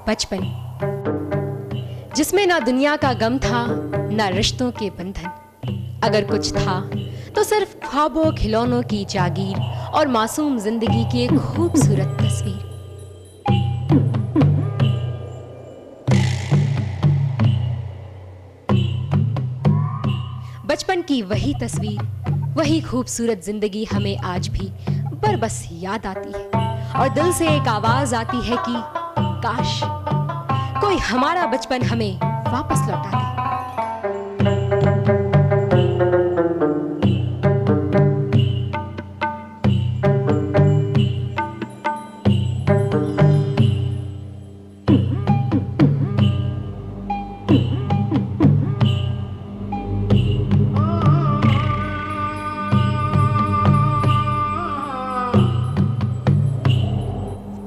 बचपन, जिसमें ना दुनिया का गम था, ना रिश्तों के बंधन। अगर कुछ था तो सिर्फ ख्वाबों खिलौनों की जागीर और मासूम जिंदगी की एक खूबसूरत तस्वीर। बचपन की वही तस्वीर, वही खूबसूरत जिंदगी हमें आज भी बरबस याद आती है और दिल से एक आवाज आती है कि काश कोई हमारा बचपन हमें वापस लौटा दे।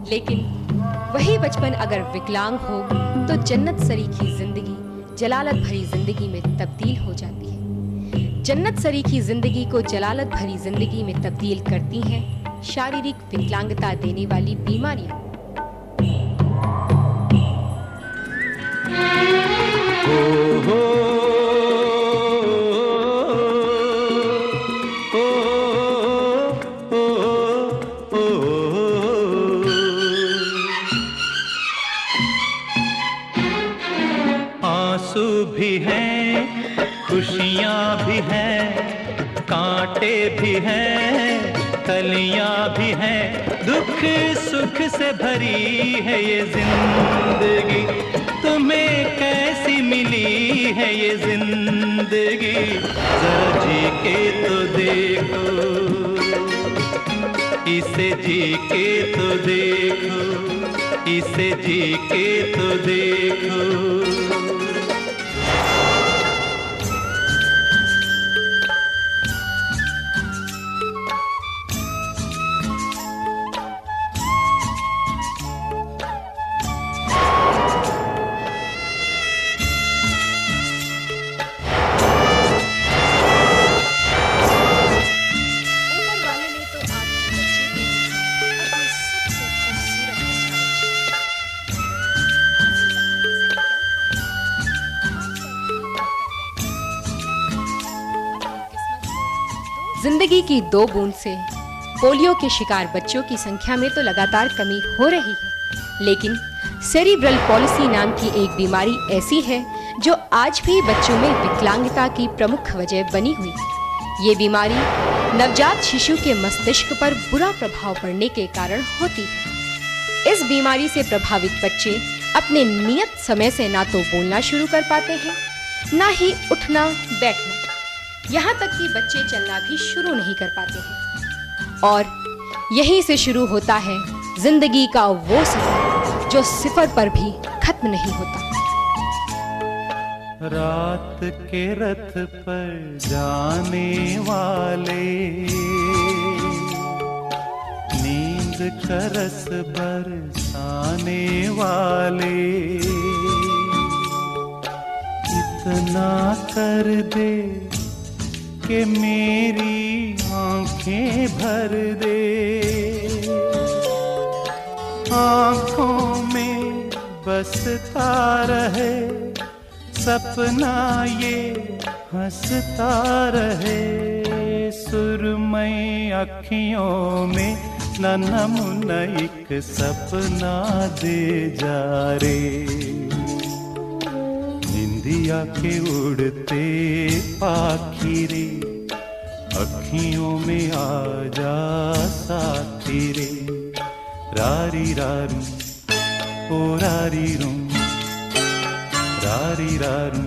लेकिन वही बचपन अगर विकलांग हो तो जन्नत सरीखी जिंदगी जलालत भरी जिंदगी में तब्दील हो जाती है। जन्नत सरीखी जिंदगी को जलालत भरी जिंदगी में तब्दील करती हैं शारीरिक विकलांगता देने वाली बीमारियां। आंसू भी हैं, खुशियाँ भी हैं, कांटे भी हैं, कलियाँ भी हैं, दुख सुख से भरी है ये जिंदगी। तुम्हें कैसी मिली है ये जिंदगी, जरा जी के तो देखो, इसे जी के तो देखो, इसे जी के तो देखो। जिंदगी की 2 बूंद से पोलियो के शिकार बच्चों की संख्या में तो लगातार कमी हो रही है, लेकिन सेरिब्रल पॉलिसी नाम की एक बीमारी ऐसी है जो आज भी बच्चों में विकलांगता की प्रमुख वजह बनी हुई है। ये बीमारी नवजात शिशु के मस्तिष्क पर बुरा प्रभाव पड़ने के कारण होती है। इस बीमारी से प्रभावित बच्चे अपने नियत समय से ना तो बोलना शुरू कर पाते हैं, ना ही उठना बैठना, यहाँ तक कि बच्चे चलना भी शुरू नहीं कर पाते हैं। और यहीं से शुरू होता है जिंदगी का वो सफर जो सिफर पर भी खत्म नहीं होता। रात के रथ पर जाने वाले, नींद का रस बरसाने वाले, इतना कर दे कि मेरी आंखें भर दे, आंखों में बसता रहे सपना ये हंसता रहे, सुरमई अखियों में नन्हा मुन्ना एक सपना दे जा रे। निंदिया के उड़ते पाखी रे, अखियों में आ जा साथी रे। रारी रारू ओ रारी रूं, रारी रारू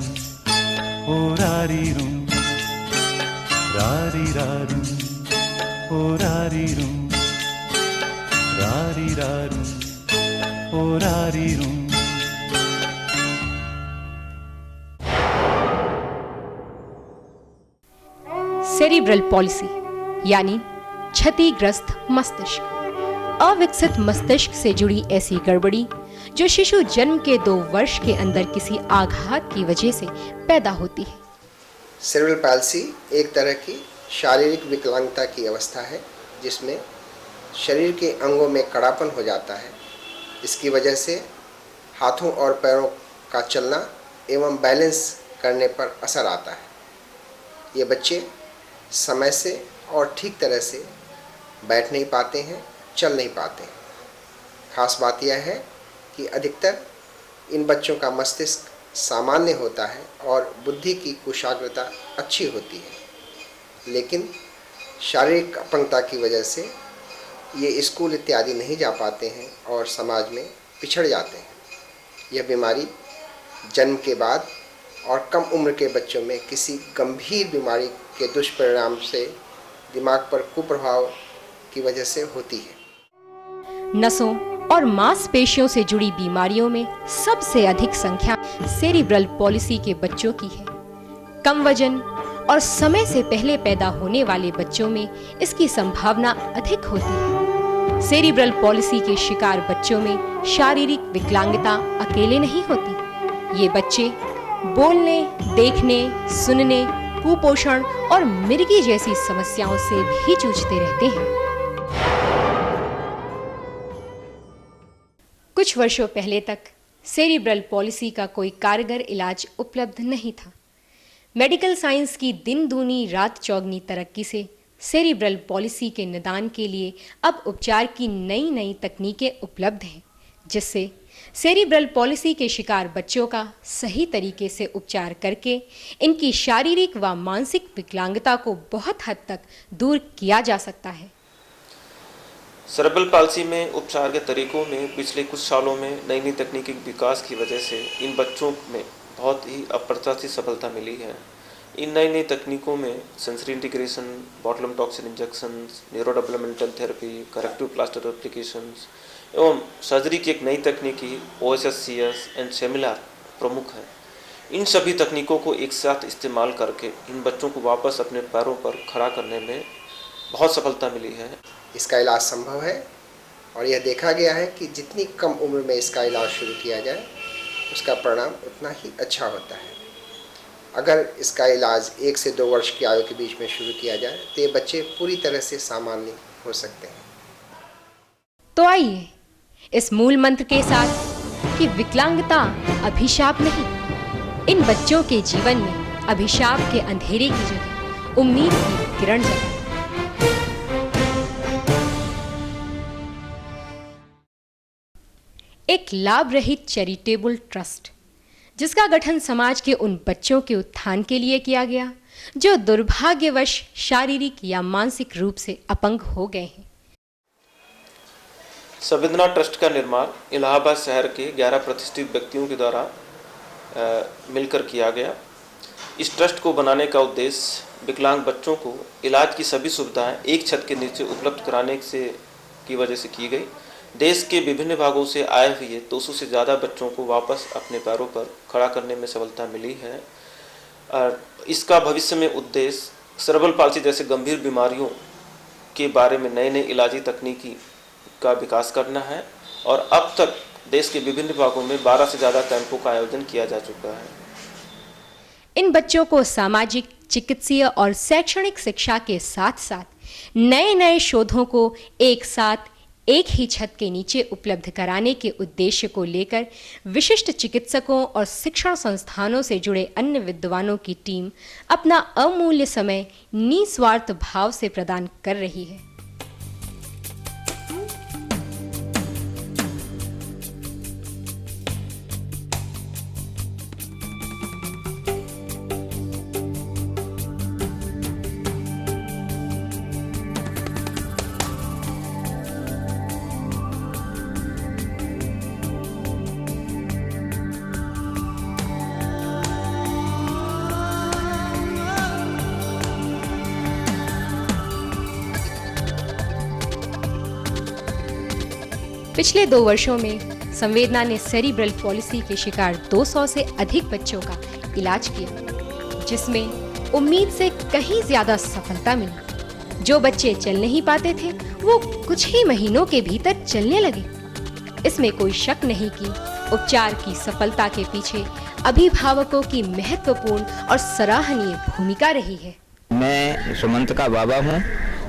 ओ रारी रूं, रारी रारू ओ रारी रूं, रारी रारू ओ रारी रूं। सेरिब्रल पॉलिसी यानी क्षतिग्रस्त मस्तिष्क, अविकसित मस्तिष्क से जुड़ी ऐसी गड़बड़ी जो शिशु जन्म के 2 वर्ष के अंदर किसी आघात की वजह से पैदा होती है। सेरेब्रल पैल्सी एक तरह की शारीरिक विकलांगता की अवस्था है जिसमें शरीर के अंगों में कड़ापन हो जाता है। इसकी वजह से हाथों और पैरों का चलना एवं बैलेंस करने पर असर आता है। ये बच्चे समय से और ठीक तरह से बैठ नहीं पाते हैं, चल नहीं पाते हैं। खास बात यह है कि अधिकतर इन बच्चों का मस्तिष्क सामान्य होता है और बुद्धि की कुशाग्रता अच्छी होती है, लेकिन शारीरिक अपंगता की वजह से ये स्कूल इत्यादि नहीं जा पाते हैं और समाज में पिछड़ जाते हैं। यह बीमारी जन्म के बाद और कम उम्र के बच्चों में किसी गंभीर बीमारी के दुष्परिणाम से दिमाग पर कुप्रभाव की वजह से होती है। नसों और मांसपेशियों से जुड़ी बीमारियों में सबसे अधिक संख्या सेरिब्रल पॉलिसी के बच्चों की है। कम वजन और समय से पहले पैदा होने वाले बच्चों में इसकी संभावना अधिक होती है। सेरिब्रल पॉलिसी के शिकार बच्चों में शारीरिक विकलांगता अकेले नहीं होती। ये बच्चे बोलने, देखने, सुनने, कुपोषण और मिर्गी जैसी समस्याओं से भी जूझते रहते हैं। कुछ वर्षों पहले तक सेरिब्रल पॉलिसी का कोई कारगर इलाज उपलब्ध नहीं था। मेडिकल साइंस की दिन दूनी रात चौगनी तरक्की से सेरिब्रल पॉलिसी के निदान के लिए अब उपचार की नई नई तकनीकें उपलब्ध हैं, जिससे सेरिब्रल पॉलिसी के शिकार बच्चों का सही तरीके से उपचार करके इनकी शारीरिक व मानसिक विकलांगता को बहुत हद तक दूर किया जा सकता है। सेरेब्रल पाल्सी में उपचार के तरीकों में पिछले कुछ सालों में नई नई तकनीकी विकास की वजह से इन बच्चों में बहुत ही अप्रत्याशित सफलता मिली है। इन नई नई तकनीकों में sensory integration, botulism toxin injection, neuro developmental therapy, corrective plaster applications एवं सर्जरी की एक नई तकनीकी OSSCS एंड सेमिलार प्रमुख है। इन सभी तकनीकों को एक साथ इस्तेमाल करके इन बच्चों को वापस अपने पैरों पर खड़ा करने में बहुत सफलता मिली है। इसका इलाज संभव है और यह देखा गया है कि जितनी कम उम्र में इसका इलाज शुरू किया जाए उसका परिणाम उतना ही अच्छा होता है। अगर इसका इलाज 1 से 2 वर्ष की आयु के बीच में शुरू किया जाए तो ये बच्चे पूरी तरह से सामान्य हो सकते हैं। तो आइए इस मूल मंत्र के साथ कि विकलांगता अभिशाप नहीं, इन बच्चों के जीवन में अभिशाप के अंधेरे की जगह उम्मीद की किरण जगाएं। एक लाभ रहित चैरिटेबल ट्रस्ट जिसका गठन समाज के उन बच्चों के उत्थान के लिए किया गया जो दुर्भाग्यवश शारीरिक या मानसिक रूप से अपंग हो गए हैं। संवेदना ट्रस्ट का निर्माण इलाहाबाद शहर के 11 प्रतिष्ठित व्यक्तियों के द्वारा मिलकर किया गया। इस ट्रस्ट को बनाने का उद्देश्य विकलांग बच्चों को इलाज की सभी सुविधाएं एक छत के नीचे उपलब्ध कराने की वजह से की गई। देश के विभिन्न भागों से आए हुए 200 से ज़्यादा बच्चों को वापस अपने पैरों पर खड़ा करने में सफलता मिली है। और इसका भविष्य में उद्देश्य सेरेब्रल पाल्सी जैसे गंभीर बीमारियों के बारे में नए नए इलाजी तकनीकी का विकास करना है और अब तक देश के विभिन्न भागों में 12 से ज़्यादा कैंपों का आयोजन किया जा चुका है। इन बच्चों को सामाजिक, चिकित्सीय और शैक्षणिक शिक्षा के साथ साथ नए नए शोधों को एक साथ एक ही छत के नीचे उपलब्ध कराने के उद्देश्य को लेकर विशिष्ट चिकित्सकों और शिक्षण संस्थानों से जुड़े अन्य विद्वानों की टीम अपना अमूल्य समय निस्वार्थ भाव से प्रदान कर रही है। पिछले 2 वर्षों में संवेदना ने सेरिब्रल पॉलिसी के शिकार 200 से अधिक बच्चों का इलाज किया, जिसमें उम्मीद से कहीं ज्यादा सफलता मिली। जो बच्चे चल नहीं पाते थे वो कुछ ही महीनों के भीतर चलने लगे। इसमें कोई शक नहीं कि उपचार की सफलता के पीछे अभिभावकों की महत्वपूर्ण और सराहनीय भूमिका रही है। मैं सुमंत का बाबा हूँ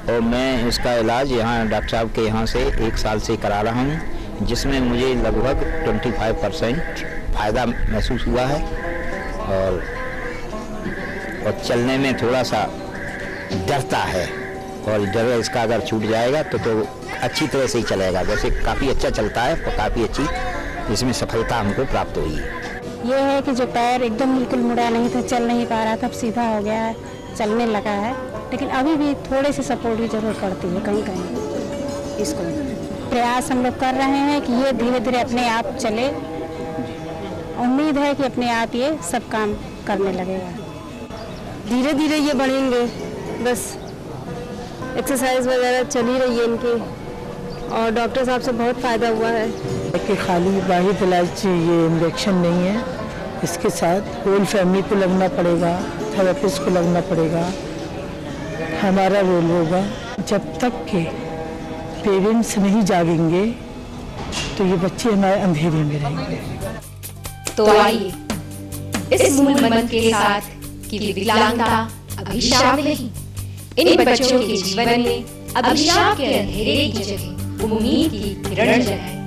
और मैं इसका इलाज यहाँ डॉक्टर साहब के यहाँ से 1 साल से करा रहा हूँ, जिसमें मुझे लगभग 25% फ़ायदा महसूस हुआ है और चलने में थोड़ा सा डरता है और डर इसका अगर छूट जाएगा तो अच्छी तरह से ही चलेगा। वैसे काफ़ी अच्छा चलता है और काफ़ी अच्छी इसमें सफलता हमको प्राप्त हुई है। ये है कि जो पैर एकदम बिल्कुल मुड़ा नहीं था, चल नहीं पा रहा था, अब सीधा हो गया है, चलने लगा है, लेकिन अभी भी थोड़े से सपोर्ट की जरूरत पड़ती है कहीं कहीं। इसको प्रयास हम लोग कर रहे हैं कि ये धीरे धीरे अपने आप चले। उम्मीद है कि अपने आप ये सब काम करने लगेगा। धीरे धीरे ये बढ़ेंगे, बस एक्सरसाइज वगैरह चली रही है इनकी और डॉक्टर साहब से बहुत फ़ायदा हुआ है। कि खाली वाहिद इलाज ये इंजेक्शन नहीं है, इसके साथ होल फैमिली को लगना पड़ेगा, थेरेपिस्ट को लगना पड़ेगा, हमारा रोल होगा। जब तक के पेरेंट्स नहीं जागेंगे तो ये बच्चे हमारे अंधेरे में रहेंगे। तो आइए इस मूल मंत्र के साथ कि विकलांगता अभिशाप नहीं, इन बच्चों के जीवन में अभिशाप के अंधेरे की जगह उम्मीद की किरण जगाएं।